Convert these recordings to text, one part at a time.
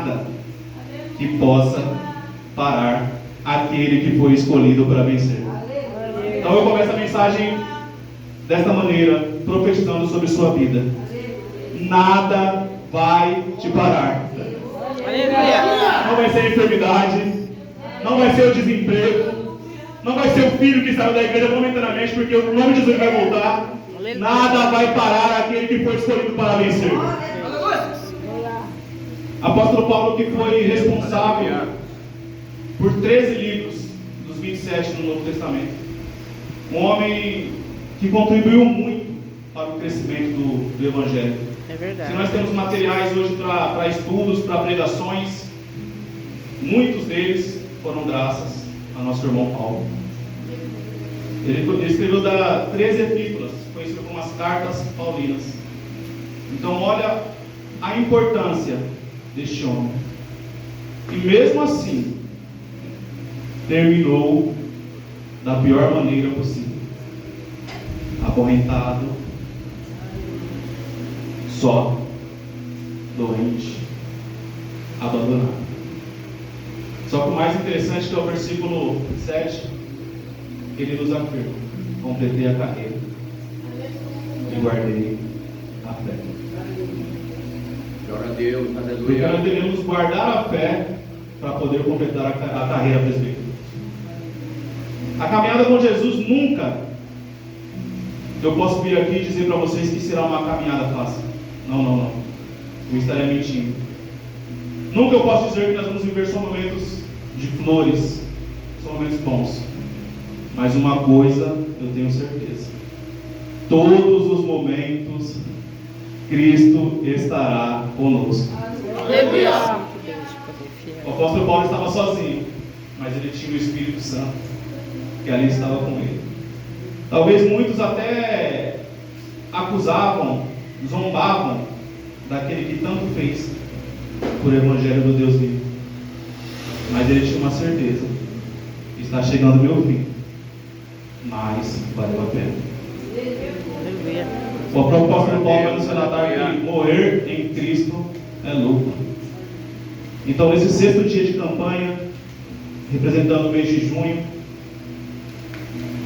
nada que possa parar aquele que foi escolhido para vencer. Então eu começo a mensagem desta maneira, profetizando sobre sua vida. Nada vai te parar. Não vai ser a enfermidade, não vai ser o desemprego, não vai ser o filho que saiu da igreja momentaneamente, porque o nome de Jesus vai voltar. Nada vai parar aquele que foi escolhido para vencer. Apóstolo Paulo, que foi responsável por 13 livros dos 27 do Novo Testamento, um homem que contribuiu muito para o crescimento do Evangelho. É verdade. Se nós temos materiais hoje para estudos, para pregações, muitos deles foram graças a nosso irmão Paulo. Ele escreveu 13 epístolas, conhecidas como as cartas paulinas. Então olha a importância deste homem. E mesmo assim, terminou da pior maneira possível. Acorrentado, só, doente, abandonado. Só que o mais interessante que é o versículo 7, ele nos afirma: completei a carreira e guardei a fé. Glória a Deus, Porque aleluia. nós devemos guardar a fé para poder completar a carreira presbítera. A caminhada com Jesus nunca eu posso vir aqui e dizer para vocês que será uma caminhada fácil. Não. Eu estaria mentindo. Nunca eu posso dizer que nós vamos viver só momentos de flores, só momentos bons. Mas uma coisa eu tenho certeza: todos os momentos Cristo estará conosco. O apóstolo Paulo estava sozinho, mas ele tinha o Espírito Santo que ali estava com ele. Talvez muitos até acusavam, zombavam daquele que tanto fez por Evangelho do Deus vivo. Mas ele tinha uma certeza: está chegando o meu fim, mas valeu a pena. O próprio apóstolo Paulo vai nos relatar que morrer em Cristo é lucro. Então, nesse 6º dia de campanha, representando o mês de junho,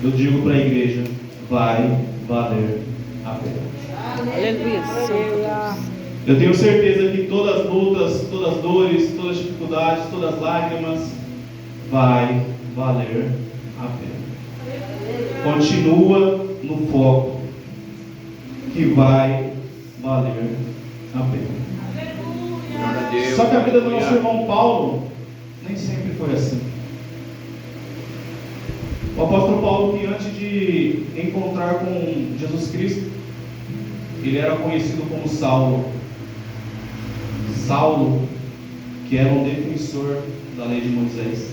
eu digo para a igreja: vai valer a pena. Aleluia. Eu tenho certeza que todas as lutas, todas as dores, todas as dificuldades, todas as lágrimas, vai valer a pena. Continua no foco, que vai valer a pena. Glória a Deus. Só que a vida do nosso irmão Paulo nem sempre foi assim. O apóstolo Paulo, que antes de encontrar com Jesus Cristo, ele era conhecido como Saulo. Saulo, que era um defensor da lei de Moisés.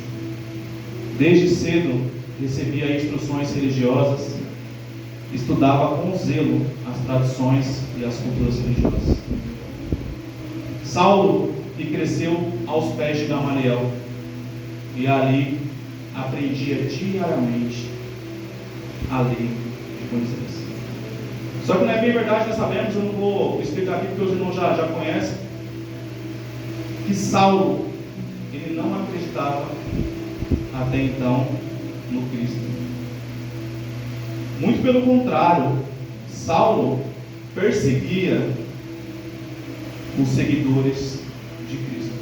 Desde cedo recebia instruções religiosas, estudava com zelo as tradições e as culturas religiosas. Saulo, que cresceu aos pés de Gamaliel, e ali aprendia diariamente a lei de Moisés. Só que não é bem verdade, nós sabemos, eu não vou explicar aqui porque os irmãos já conhecem, que Saulo, ele não acreditava até então no Cristo. Muito pelo contrário, Saulo perseguia os seguidores de Cristo.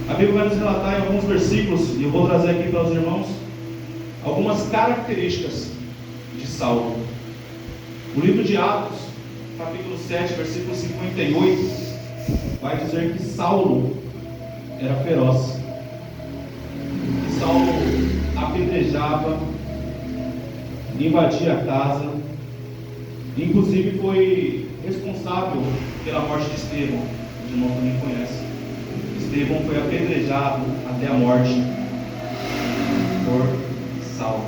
A Bíblia vai nos relatar em alguns versículos, e eu vou trazer aqui para os irmãos algumas características de Saulo. O livro de Atos, capítulo 7, versículo 58, vai dizer que Saulo era feroz, que Saulo apedrejava, invadia a casa, inclusive foi responsável pela morte de Estevão. Os irmãos também conhecem. Estevão foi apedrejado até a morte por Saulo,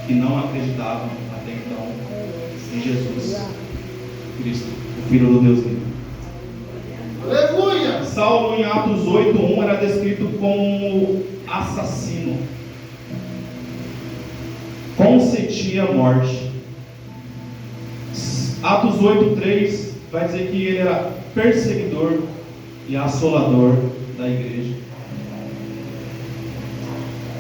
que não acreditava até então em Jesus Cristo, o Filho do Deus vivo. Aleluia! Saulo, em Atos 8:1, era descrito como assassino, consentia a morte. Atos 8:3 vai dizer que ele era perseguidor e assolador da igreja.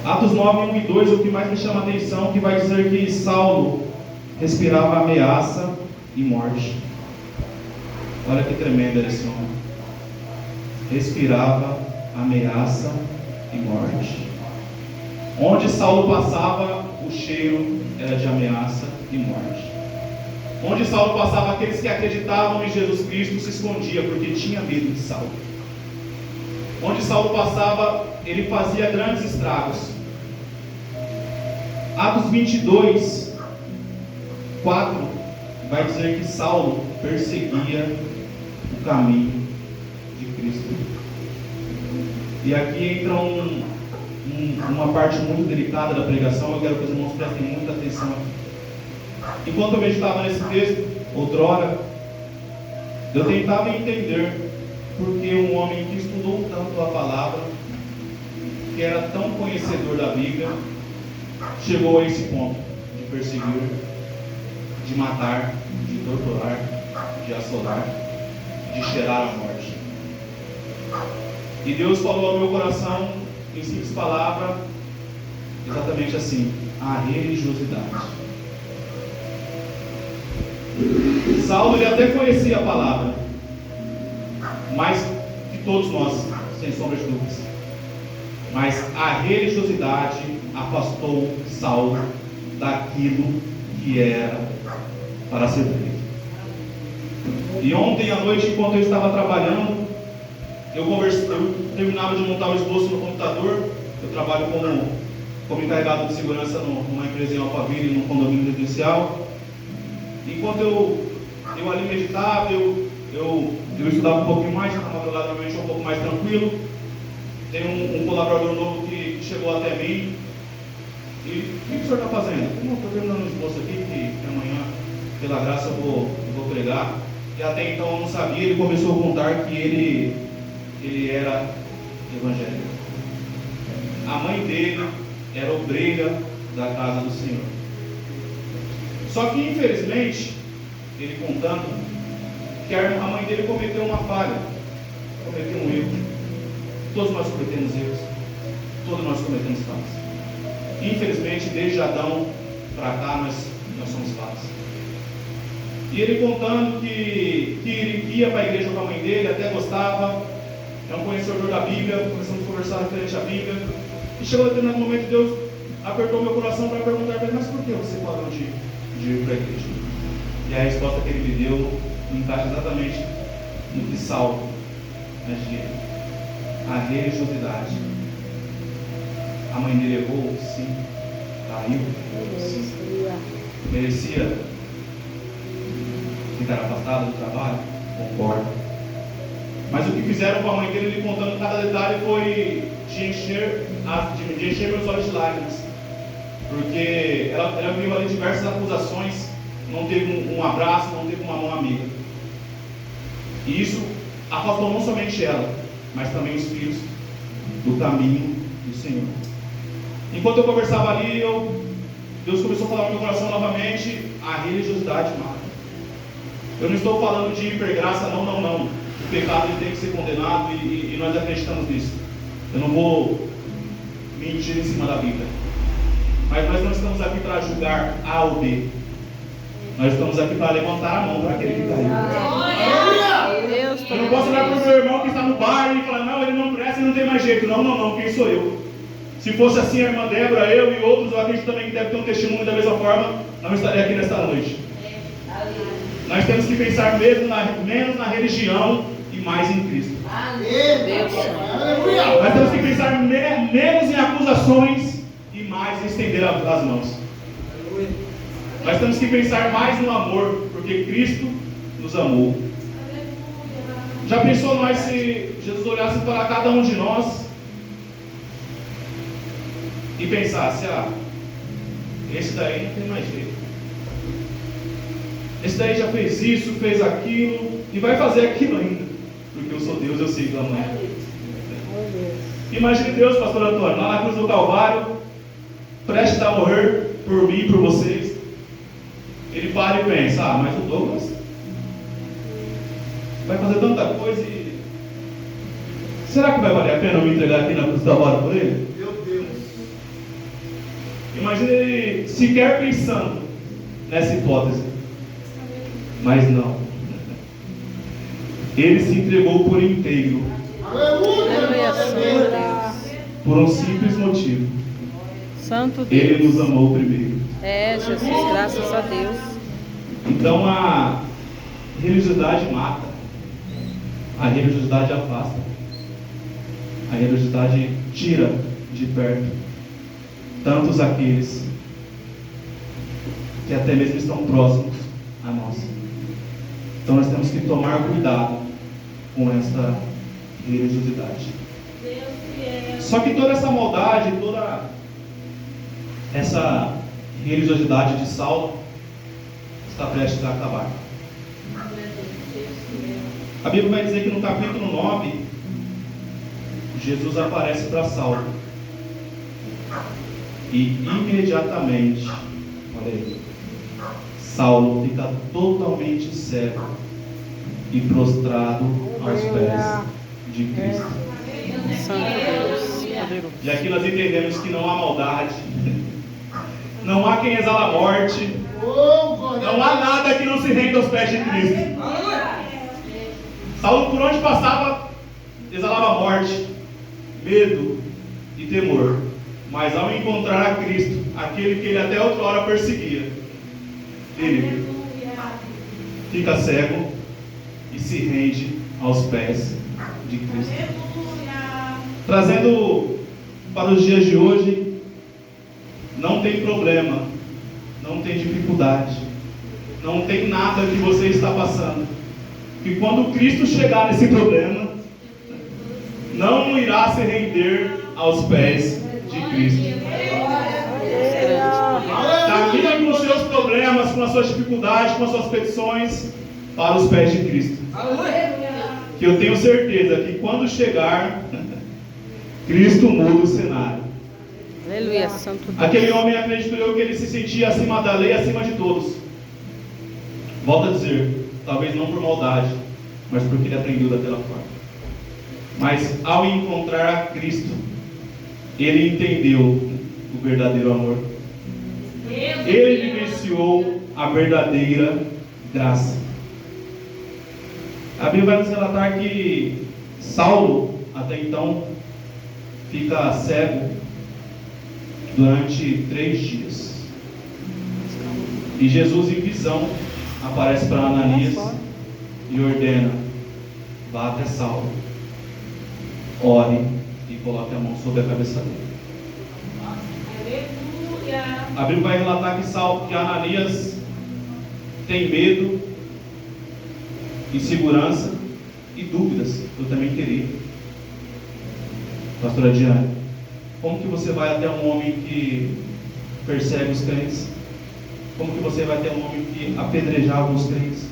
Atos 9, 1 e 2, o que mais me chama a atenção, que vai dizer que Saulo respirava ameaça e morte. Olha que tremendo era esse homem. Respirava ameaça e morte. Onde Saulo passava, o cheiro era de ameaça e morte. Onde Saulo passava, aqueles que acreditavam em Jesus Cristo se escondiam, porque tinha medo de Saulo. Onde Saulo passava, ele fazia grandes estragos. Atos 22, 4, vai dizer que Saulo perseguia o caminho de Cristo. E aqui entra uma parte muito delicada da pregação. Eu quero que os irmãos prestem muita atenção. Enquanto eu meditava nesse texto, outrora, eu tentava entender porque um homem que estudou tanto a palavra, que era tão conhecedor da Bíblia, chegou a esse ponto de perseguir, de matar, de torturar, de assolar, de cheirar a morte. E Deus falou ao meu coração, em simples palavras, exatamente assim: a religiosidade. Saulo, ele até conhecia a palavra, mais que todos nós, sem sombra de dúvidas. Mas a religiosidade afastou Saulo daquilo que era para ser feito. E ontem à noite, enquanto eu estava trabalhando, eu terminava de montar o esboço no computador. Eu trabalho como encarregado de segurança numa empresa em Alphaville, num condomínio residencial. Enquanto eu ali meditava, eu estudava um pouquinho mais, na madrugada normalmente é um pouco mais tranquilo. Tem um colaborador novo que chegou até mim. E o que o senhor está fazendo? Não, estou terminando um esboço aqui, que amanhã, pela graça, eu vou pregar. E até então eu não sabia. Ele começou a contar que ele era evangélico. A mãe dele era obreira da casa do Senhor. Só que infelizmente, ele contando, que a mãe dele cometeu uma falha, cometeu um erro. Todos nós cometemos erros, todos nós cometemos falhas. Infelizmente, desde Adão para cá, nós somos falhos. E ele contando que ele ia para a igreja com a mãe dele, até gostava, é um conhecedor da Bíblia, começamos a conversar referente à Bíblia. E chegou a determinado momento, Deus apertou meu coração para perguntar para ele: mas por que você parou de ir para a igreja? E a resposta que ele me deu encaixa exatamente no que Saulo agia: a religiosidade. A mãe dele errou, sim. Caiu, sim. Merecia ficar afastado do trabalho? Concordo. Mas o que fizeram com a mãe dele, ele contando cada detalhe, foi de encher meus olhos de lágrimas. Porque ela viu ali diversas acusações, não teve um abraço, não teve uma mão amiga. E isso afastou não somente ela, mas também os filhos do caminho do Senhor. Enquanto eu conversava ali, Deus começou a falar no meu coração novamente: a religiosidade mata. Eu não estou falando de hipergraça, não. O pecado ele tem que ser condenado e nós acreditamos nisso. Eu não vou mentir em cima da Bíblia. Mas nós não estamos aqui para julgar A ou B. Nós estamos aqui para levantar a mão para aquele que caiu. Eu não posso olhar para o meu irmão que está no bar e falar: não, ele não presta, ele não tem mais jeito. Não, quem sou eu? Se fosse assim a irmã Débora, eu e outros, eu acredito também que deve ter um testemunho da mesma forma, não estaria aqui nesta noite. Nós temos que pensar menos na religião e mais em Cristo. Nós temos que pensar menos em acusações e mais em estender as mãos. Nós temos que pensar mais no amor, porque Cristo nos amou. Já pensou nós se Jesus olhasse para cada um de nós e pensasse: esse daí não tem mais jeito. Esse daí já fez isso, fez aquilo e vai fazer aquilo ainda. Porque eu sou Deus, eu sei que amanhã. Imagine Deus, pastor Antônio, lá na cruz do Calvário, prestes a morrer por mim e por vocês. Ele para e pensa: mas o Douglas vai fazer tanta coisa e Será que vai valer a pena eu me entregar aqui na cruz da hora por ele? Meu Deus. Imagina ele sequer pensando nessa hipótese. Mas não. Ele se entregou por inteiro. Aleluia. Por um simples motivo. Santo Deus. Ele nos amou primeiro. É, Jesus, graças a Deus. Então a religiosidade mata. A religiosidade afasta. A religiosidade tira de perto tantos aqueles que até mesmo estão próximos a nós. Então nós temos que tomar cuidado com essa religiosidade. Só que toda essa maldade, toda essa religiosidade de Saulo está prestes a acabar. A Bíblia vai dizer que no capítulo 9, Jesus aparece para Saulo. E imediatamente, olha aí, Saulo fica totalmente cego e prostrado aos pés de Cristo. Santo Deus, poderoso. E aqui nós entendemos que não há maldade, não há quem exala a morte, não há nada que não se renda aos pés de Cristo. Saulo, por onde passava, exalava morte, medo e temor. Mas ao encontrar a Cristo, aquele que ele até outra hora perseguia, ele fica cego e se rende aos pés de Cristo. Trazendo para os dias de hoje, não tem problema, não tem dificuldade, não tem nada que você está passando, que quando Cristo chegar nesse problema, não irá se render aos pés de Cristo. Caminhe com os seus problemas, com as suas dificuldades, com as suas petições para os pés de Cristo. Que eu tenho certeza que quando chegar, Cristo muda o cenário. Aleluia, Santo Deus. Aquele homem, acredito eu, que ele se sentia acima da lei, acima de todos. Volto a dizer, talvez não por maldade, mas porque ele aprendeu daquela forma. Mas ao encontrar a Cristo, ele entendeu o verdadeiro amor. Ele vivenciou a verdadeira graça. A Bíblia vai nos relatar que Saulo, até então, fica cego durante 3 dias. E Jesus, em visão, aparece para Ananias e ordena: vá até Saulo, ore e coloque a mão sobre a cabeça dele. A Bíblia vai relatar que Ananias tem medo, insegurança e dúvidas. Eu também teria. Pastora Diane, como que você vai até um homem que persegue os crentes? Como que você vai ter um homem que apedrejava os crentes?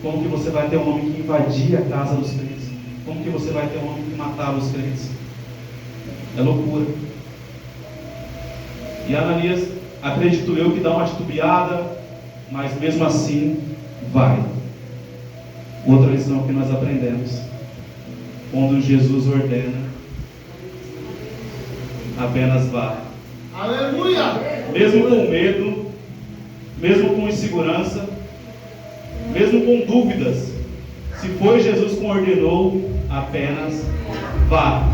Como que você vai ter um homem que invadia a casa dos crentes? Como que você vai ter um homem que matava os crentes? É loucura. E Ananias, acredito eu, que dá uma titubeada, mas mesmo assim vai. Outra lição que nós aprendemos: quando Jesus ordena, apenas vá. Aleluia. Mesmo com medo, mesmo com insegurança, mesmo com dúvidas, se foi Jesus que ordenou, apenas vá.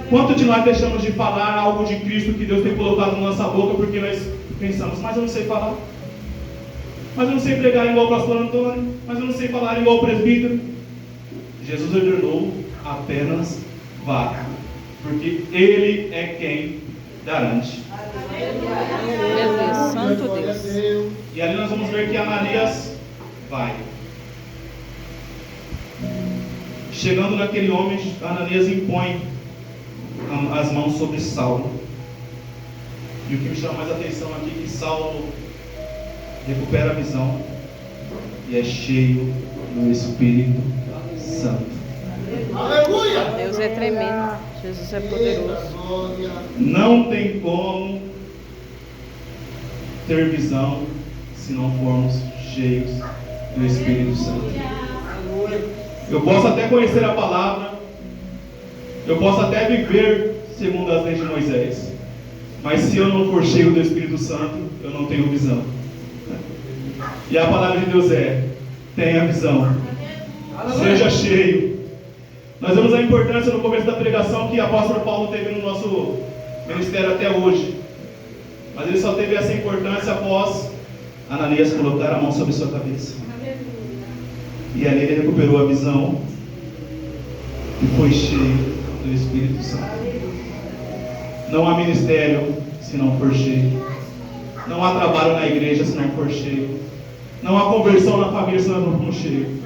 Quanto de nós deixamos de falar algo de Cristo que Deus tem colocado na nossa boca porque nós pensamos: mas eu não sei falar, mas eu não sei pregar igual o pastor Antônio, mas eu não sei falar igual o presbítero. Jesus ordenou: apenas vá, porque Ele é quem garante. Aleluia, Santo Deus. E ali nós vamos ver que Ananias vai. Chegando naquele homem, Ananias impõe as mãos sobre Saulo. E o que me chama mais a atenção aqui é que Saulo recupera a visão e é cheio do Espírito Santo. Aleluia. Deus é tremendo. Jesus é poderoso. Não tem como ter visão se não formos cheios do Espírito Santo. Eu posso até conhecer a palavra, Eu posso até viver segundo as leis de Moisés, mas se eu não for cheio do Espírito Santo, eu não tenho visão. E a palavra de Deus é: tenha visão, seja cheio. Nós vemos a importância no começo da pregação que o apóstolo Paulo teve no nosso ministério até hoje, mas ele só teve essa importância após Ananias colocar a mão sobre sua cabeça, e ali ele recuperou a visão e foi cheio do Espírito Santo. Não há ministério se não for cheio, não há trabalho na igreja se não for cheio, não há conversão na família se não for cheio.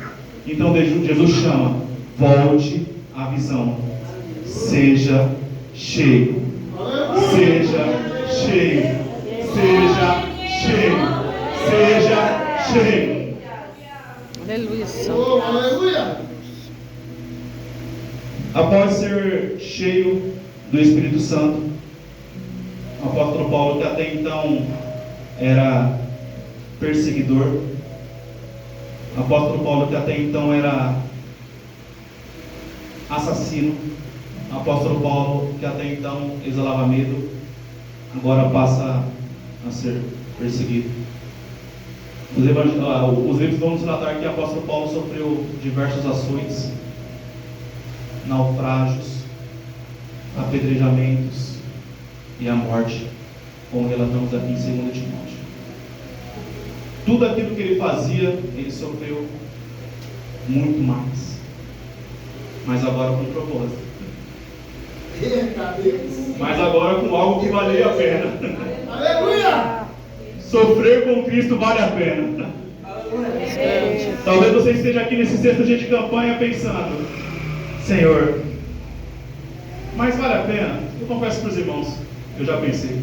Então Jesus chama: volte à visão, seja cheio, seja cheio, seja cheio, seja cheio. Aleluia, Oh, Santo. aleluia. Após ser cheio do Espírito Santo, o apóstolo Paulo, que até então era perseguidor, o apóstolo Paulo, que até então era assassino, o apóstolo Paulo, que até então exalava medo, agora passa a ser perseguido. Os livros vão nos relatar que o apóstolo Paulo sofreu diversos açoites, naufrágios, apedrejamentos e a morte, como relatamos aqui em 2 Timóteo. Tudo aquilo que ele fazia, ele sofreu muito mais, mas agora com propósito, Eita Deus. mas agora com algo que valia a pena. Aleluia. Sofrer com Cristo vale a pena. Talvez você esteja aqui nesse sexto dia de campanha pensando: Senhor, mas vale a pena? Eu confesso para os irmãos, eu já pensei.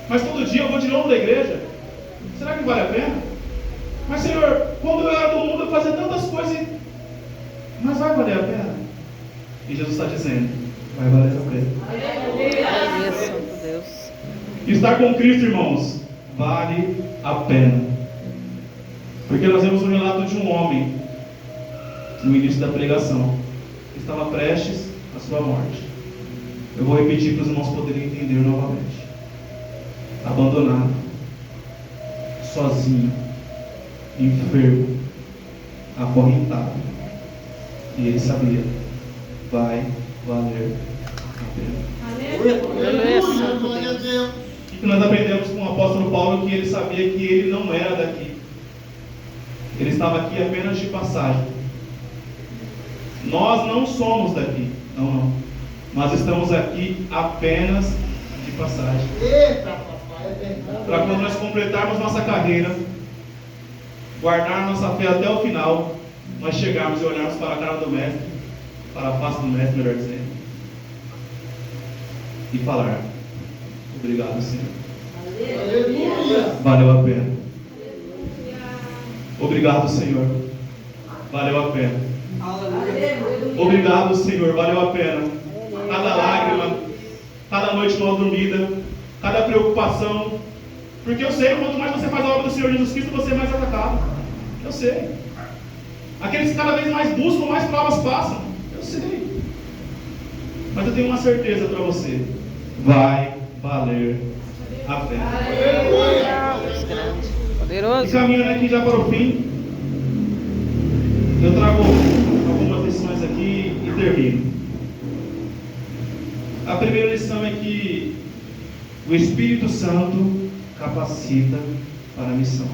Mas todo dia eu vou de novo da igreja. Será que vale a pena? Mas Senhor, quando eu era do mundo eu fazia tantas coisas, mas vai valer a pena? E Jesus está dizendo: vai valer a pena. Aleluia, Santo Deus. Estar com Cristo, irmãos, vale a pena. Porque nós vemos um relato de um homem no início da pregação, que estava prestes à sua morte. Eu vou repetir para os irmãos poderem entender novamente. Abandonado, sozinho, enfermo, acorrentado. E ele sabia: vai valer a pena. Aleluia. Glória a Deus. O que nós aprendemos com o apóstolo Paulo? Que ele sabia que ele não era daqui. Ele estava aqui apenas de passagem. Nós não somos daqui. Não. Nós estamos aqui apenas de passagem. Eita, papai, é verdade. Para quando nós completarmos nossa carreira, guardar nossa fé até o final, nós chegarmos e olharmos para a cara do mestre, para a face do mestre, melhor dizendo, e falar: obrigado, Senhor. Aleluia. Valeu a pena. Obrigado, Senhor. Valeu a pena. Obrigado, Senhor. Valeu a pena. Cada lágrima, cada noite mal dormida, cada preocupação. Porque eu sei que quanto mais você faz a obra do Senhor Jesus Cristo, você é mais atacado. Eu sei. Aqueles que cada vez mais buscam, mais provas passam. Eu sei. Mas eu tenho uma certeza para você: vai valer a pena. Deus grande, E poderoso. caminhando aqui já para o fim, eu trago algumas lições aqui e termino. A primeira lição é que o Espírito Santo capacita para a missão.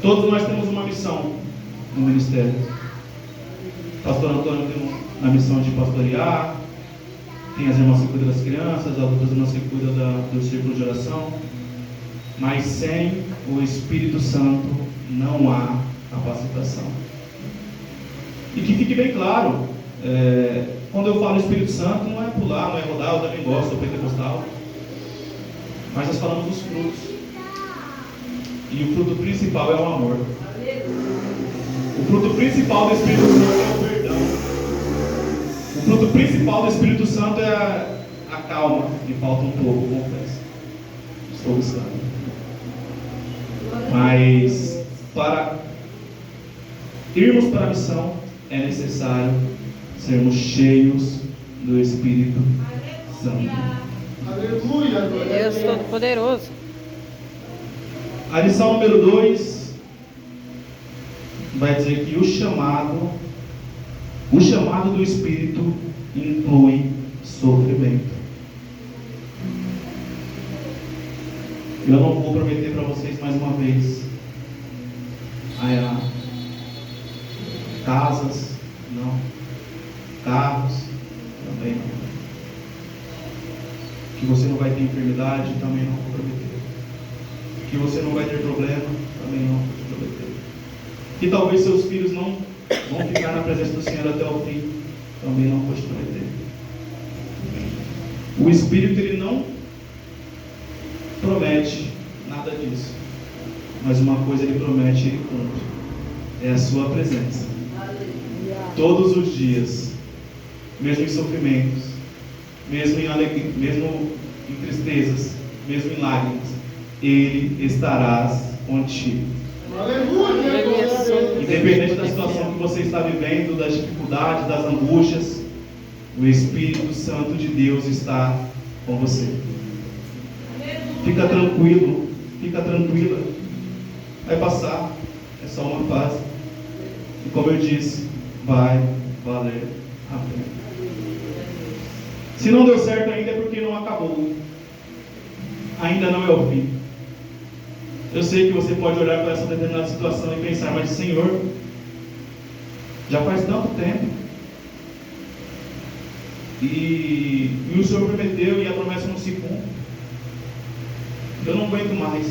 Todos nós temos uma missão no ministério. Pastor Antônio tem a missão de pastorear, tem as irmãs que cuidam das crianças, as outras irmãs que cuidam do círculo de oração. Mas sem o Espírito Santo não há capacitação. E que fique bem claro, quando eu falo Espírito Santo, não é pular, não é rodar, eu também gosto, sou pentecostal. Mas nós falamos dos frutos. E o fruto principal é o amor. O fruto principal do Espírito Santo é o perdão. O fruto principal do Espírito Santo é a calma. Me falta um pouco, confesso. Estou buscando. Mas para irmos para a missão é necessário sermos cheios do Espírito Santo. Aleluia, glória a Deus Deus. Todo-Poderoso. A lição número 2 vai dizer que o chamado do Espírito inclui sofrimento. Eu não vou prometer para vocês mais uma vez casas, não. Carros, também não. Que você não vai ter enfermidade, também não vou prometer. Que você não vai ter problema, também não vou prometer. Que talvez seus filhos não vão ficar na presença do Senhor até o fim, também não vou te prometer. O Espírito, ele não promete nada disso, mas uma coisa ele promete e ele cumpre: é a sua presença. Todos os dias, mesmo em sofrimentos, mesmo em alegria, mesmo em tristezas, mesmo em lágrimas, ele estará contigo. Aleluia, glória a Deus. Independente da situação que você está vivendo, das dificuldades, das angústias, o Espírito Santo de Deus está com você. Fica tranquilo, fica tranquila. Vai passar, é só uma fase. E como eu disse, vai valer a pena. Se não deu certo ainda é porque não acabou. Ainda não é o fim. Eu sei que você pode olhar para essa determinada situação e pensar: mas Senhor, já faz tanto tempo. E o Senhor prometeu e a promessa não se cumpre. Eu não aguento mais.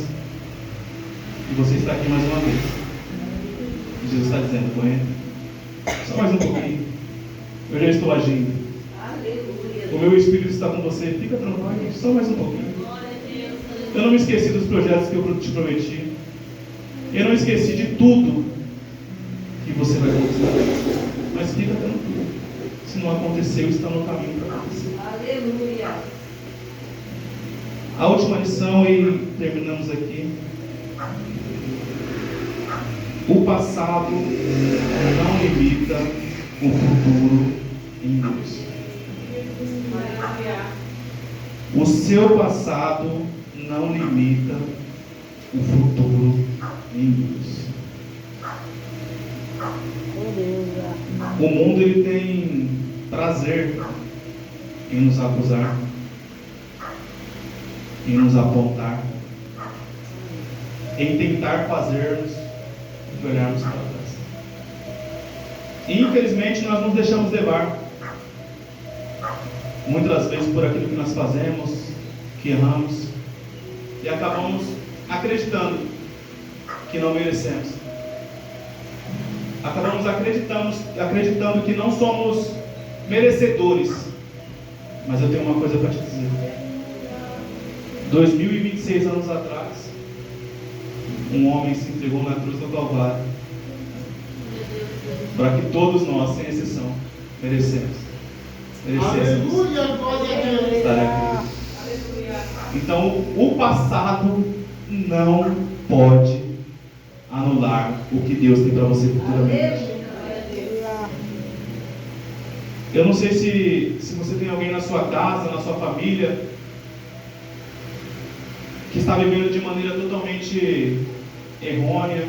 E você está aqui mais uma vez. E Jesus está dizendo: aguenta. Só mais um pouquinho. Eu já estou agindo. O meu Espírito está com você. Fica tranquilo. Só mais um pouquinho. Eu não me esqueci dos projetos que eu te prometi. Eu não esqueci de tudo que você vai conquistar. Mas fica tranquilo. Se não aconteceu, está no caminho para acontecer. Aleluia. A última lição, e terminamos aqui. O passado não limita o futuro em Deus. O seu passado não limita o futuro em Deus. O mundo, ele tem prazer em nos acusar, em nos apontar, em tentar fazer-nos olharmos para trás. E infelizmente nós nos deixamos levar muitas das vezes por aquilo que nós fazemos, que erramos, e acabamos acreditando que não merecemos. Acabamos acreditando que não somos merecedores. Mas eu tenho uma coisa para te dizer. 2026 anos atrás, um homem se entregou na cruz do Calvário para que todos nós, sem exceção, merecêssemos Aleluia, glória a Deus. estar aqui. Então, o passado não pode anular o que Deus tem para você futuramente. Eu não sei se você tem alguém na sua casa, na sua família, que está vivendo de maneira totalmente errônea,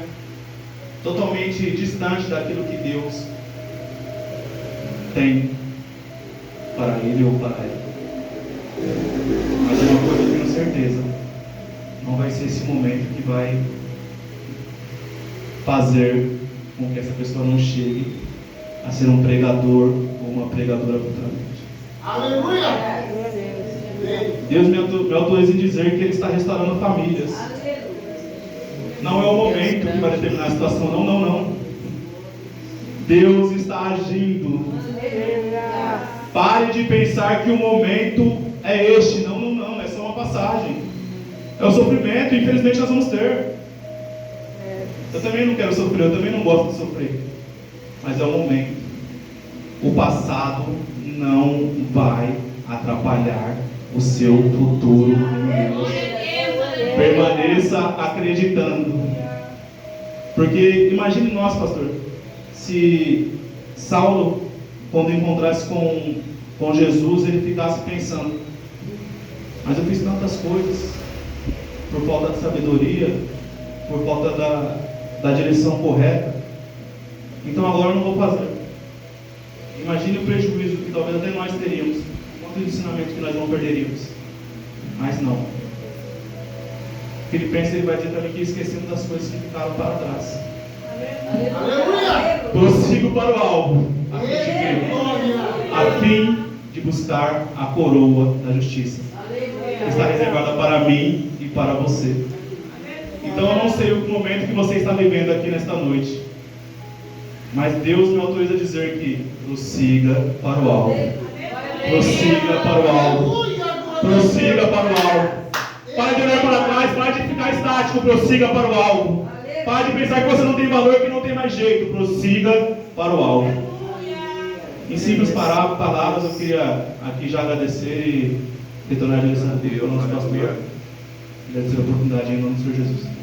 totalmente distante daquilo que Deus tem para ele ou para ela. Mas uma coisa eu tenho certeza: não vai ser esse momento que vai fazer com que essa pessoa não chegue a ser um pregador ou uma pregadora futuramente. Aleluia. Deus me autoriza em dizer que Ele está restaurando famílias. Não é o momento que vai determinar a situação, não. Deus está agindo. Pare de pensar que o momento é este. Não, é só uma passagem. É o sofrimento, e infelizmente nós vamos ter. Eu também não quero sofrer, eu também não gosto de sofrer. Mas é o momento. O passado não vai atrapalhar o seu futuro em Deus. Permaneça acreditando. Porque imagine nós, pastor, se Saulo quando encontrasse com Jesus, ele ficasse pensando: mas eu fiz tantas coisas, por falta de sabedoria, por falta da direção correta, então agora eu não vou fazer. Imagine o prejuízo que talvez até nós teríamos, quantos ensinamentos que nós não perderíamos. Mas não. Filipenses, ele vai dizer também que esquecemos das coisas que ficaram para trás. Aleluia. Prossigo para o alvo, a fim de buscar a coroa da justiça, que está reservada para mim e para você. Então eu não sei o momento que você está vivendo aqui nesta noite, mas Deus me autoriza a dizer que prossiga para o alvo. Prossiga para o alvo. Prossiga para o alvo. Pare de olhar para trás, pare de ficar estático, prossiga para o alvo. Pare de pensar que você não tem valor, que não tem mais jeito, prossiga para o alvo. Em simples palavras, eu queria aqui já agradecer e retornar a direção a Deus, nosso pastor. Agradecer a oportunidade em nome do Senhor Jesus.